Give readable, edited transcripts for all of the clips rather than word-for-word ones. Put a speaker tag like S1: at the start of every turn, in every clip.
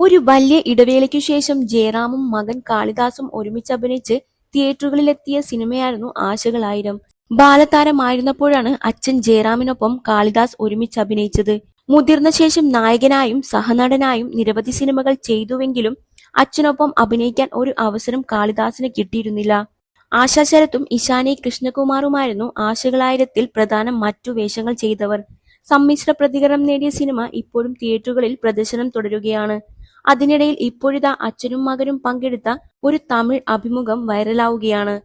S1: ഒരു വലിയ ഇടവേളയ്ക്കു ശേഷം ജയറാമും മകൻ കാളിദാസും ഒരുമിച്ച് അഭിനയിച്ച് തിയേറ്ററുകളിലെത്തിയ സിനിമയായിരുന്നു ആശകളായിരം. ബാലതാരമായിരുന്നപ്പോഴാണ് അച്ഛൻ ജയറാമിനൊപ്പം കാളിദാസ് ഒരുമിച്ച് അഭിനയിച്ചത്. മുതിർന്ന ശേഷം നായകനായും സഹനടനായും നിരവധി സിനിമകൾ ചെയ്തുവെങ്കിലും അച്ഛനൊപ്പം അഭിനയിക്കാൻ ഒരു അവസരം കാളിദാസിന് കിട്ടിയിരുന്നില്ല. ആശാ ശരത്തും ഇശാനി കൃഷ്ണകുമാറുമായിരുന്നു ആശകളായിരത്തിൽ പ്രധാന മറ്റു വേഷങ്ങൾ ചെയ്തവർ. സമ്മിശ്ര പ്രതികരണം നേടിയ സിനിമ ഇപ്പോഴും തിയേറ്ററുകളിൽ പ്രദർശനം തുടരുകയാണ്. അതിനിടയിൽ ഇപ്പോഴിതാ അച്ഛനും മകനും പങ്കെടുത്ത ഒരു തമിഴ് അഭിമുഖം വൈറലാവുകയാണ്.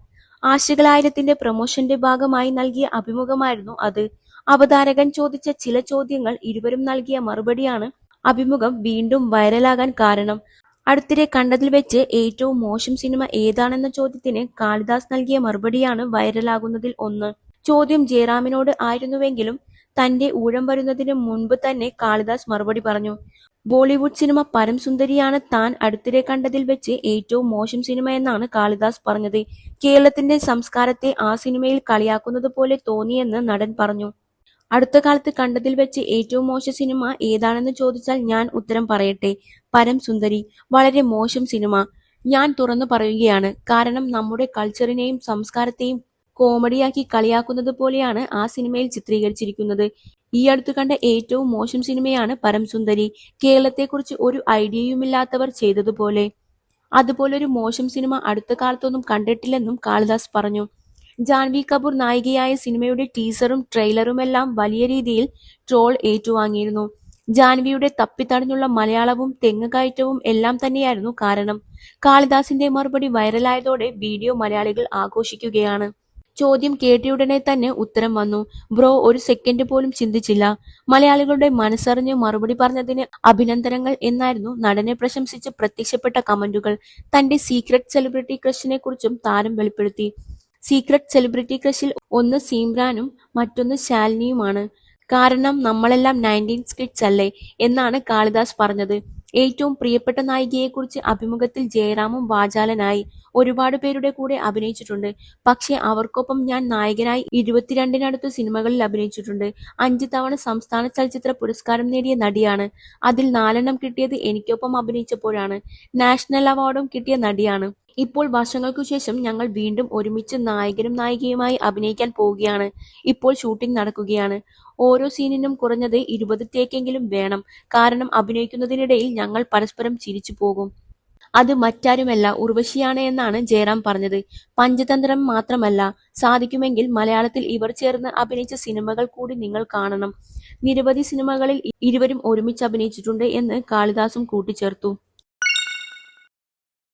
S1: ആശകളായിരത്തിന്റെ പ്രൊമോഷന്റെ ഭാഗമായി നൽകിയ അഭിമുഖമായിരുന്നു അത്. അവതാരകൻ ചോദിച്ച ചില ചോദ്യങ്ങൾ ഇരുവരും നൽകിയ മറുപടിയാണ് അഭിമുഖം വീണ്ടും വൈറലാകാൻ കാരണം. അടുത്തിടെ കണ്ടതിൽ വെച്ച് ഏറ്റവും മോശം സിനിമ ഏതാണെന്ന ചോദ്യത്തിന് കാളിദാസ് നൽകിയ മറുപടിയാണ് വൈറലാകുന്നതിൽ ഒന്ന്. ചോദ്യം ജയറാമിനോട് ആയിരുന്നുവെങ്കിലും തന്റെ ഊഴം വരുന്നതിന് മുൻപ് തന്നെ കാളിദാസ് മറുപടി പറഞ്ഞു. ബോളിവുഡ് സിനിമ പരം സുന്ദരിയാണ് താൻ അടുത്തിടെ കണ്ടതിൽ വെച്ച് ഏറ്റവും മോശം സിനിമയെന്നാണ് കാളിദാസ് പറഞ്ഞത്. കേരളത്തിന്റെ സംസ്കാരത്തെ ആ സിനിമയിൽ കളിയാക്കുന്നത് പോലെ തോന്നിയെന്ന് നടൻ പറഞ്ഞു. അടുത്ത കാലത്ത് കണ്ടതിൽ വെച്ച് ഏറ്റവും മോശം സിനിമ ഏതാണെന്ന് ചോദിച്ചാൽ ഞാൻ ഉത്തരം പറയട്ടെ, പരം സുന്ദരി. വളരെ മോശം സിനിമ. ഞാൻ തുറന്നു പറയുകയാണ്. കാരണം നമ്മുടെ കൾച്ചറിനെയും സംസ്കാരത്തെയും കോമഡിയാക്കി കളിയാക്കുന്നത് പോലെയാണ് ആ സിനിമയിൽ ചിത്രീകരിച്ചിരിക്കുന്നത്. ഈ അടുത്ത് കണ്ട ഏറ്റവും മോശം സിനിമയാണ് പരം സുന്ദരി. കേരളത്തെക്കുറിച്ച് ഒരു ഐഡിയയുമില്ലാത്തവർ ചെയ്തതുപോലെ. അതുപോലൊരു മോശം സിനിമ അടുത്ത കാലത്തൊന്നും കണ്ടിട്ടില്ലെന്നും കാളിദാസ് പറഞ്ഞു. ജാൻവി കപൂർ നായികയായ സിനിമയുടെ ടീസറും ട്രെയിലറുമെല്ലാം വലിയ രീതിയിൽ ട്രോൾ ഏറ്റുവാങ്ങിയിരുന്നു. ജാൻവിയുടെ തപ്പിത്തടഞ്ഞുള്ള മലയാളവും തെങ്ങുകയറ്റവും എല്ലാം തന്നെയായിരുന്നു കാരണം. കാളിദാസിന്റെ മറുപടി വൈറലായതോടെ വീഡിയോ മലയാളികൾ ആഘോഷിക്കുകയാണ്. ചോദ്യം കേട്ടയുടനെ തന്നെ ഉത്തരം വന്നു. ബ്രോ ഒരു സെക്കൻഡ് പോലും ചിന്തിച്ചില്ല. മലയാളികളുടെ മനസ്സറിഞ്ഞ് മറുപടി പറഞ്ഞതിന് അഭിനന്ദനങ്ങൾ എന്നായിരുന്നു നടനെ പ്രശംസിച്ച് പ്രത്യക്ഷപ്പെട്ട കമന്റുകൾ. തന്റെ സീക്രട്ട് സെലിബ്രിറ്റി ക്രഷിനെ കുറിച്ചും താരം വെളിപ്പെടുത്തി. സീക്രട്ട് സെലിബ്രിറ്റി ക്രഷിൽ ഒന്ന് സീമ്രാനും മറ്റൊന്ന് ശാലിനിയുമാണ്. കാരണം നമ്മളെല്ലാം 90s കിഡ്സ് അല്ലേ എന്നാണ് കാളിദാസ് പറഞ്ഞത്. ഏറ്റവും പ്രിയപ്പെട്ട നായികയെക്കുറിച്ച് അഭിമുഖത്തിൽ ജയറാമും വാചാലനായി. ഒരുപാട് പേരുടെ കൂടെ അഭിനയിച്ചിട്ടുണ്ട്. പക്ഷേ അവർക്കൊപ്പം ഞാൻ നായകനായി 22-നടുത്ത് സിനിമകളിൽ അഭിനയിച്ചിട്ടുണ്ട്. 5 തവണ സംസ്ഥാന ചലച്ചിത്ര പുരസ്കാരം നേടിയ നടിയാണ്. അതിൽ 4 കിട്ടിയത് എനിക്കൊപ്പം അഭിനയിച്ചപ്പോഴാണ്. നാഷണൽ അവാർഡും കിട്ടിയ നടിയാണ്. ഇപ്പോൾ വർഷങ്ങൾക്കു ശേഷം ഞങ്ങൾ വീണ്ടും ഒരുമിച്ച് നായകനും നായികയുമായി അഭിനയിക്കാൻ പോവുകയാണ്. ഇപ്പോൾ ഷൂട്ടിംഗ് നടക്കുകയാണ്. ഓരോ സീനിനും കുറഞ്ഞത് 20 ടേക്കെങ്കിലും വേണം. കാരണം അഭിനയിക്കുന്നതിനിടയിൽ ഞങ്ങൾ പരസ്പരം ചിരിച്ചു പോകും. അത് മറ്റാരുമല്ല ഉർവശിയാണ് എന്നാണ് ജയറാം പറഞ്ഞത്. പഞ്ചതന്ത്രം മാത്രമല്ല, സാധിക്കുമെങ്കിൽ മലയാളത്തിൽ ഇവർ ചേർന്ന് അഭിനയിച്ച സിനിമകൾ കൂടി നിങ്ങൾ കാണണം. നിരവധി സിനിമകളിൽ ഇരുവരും ഒരുമിച്ച് അഭിനയിച്ചിട്ടുണ്ട് എന്ന് കാളിദാസും കൂട്ടിച്ചേർത്തു.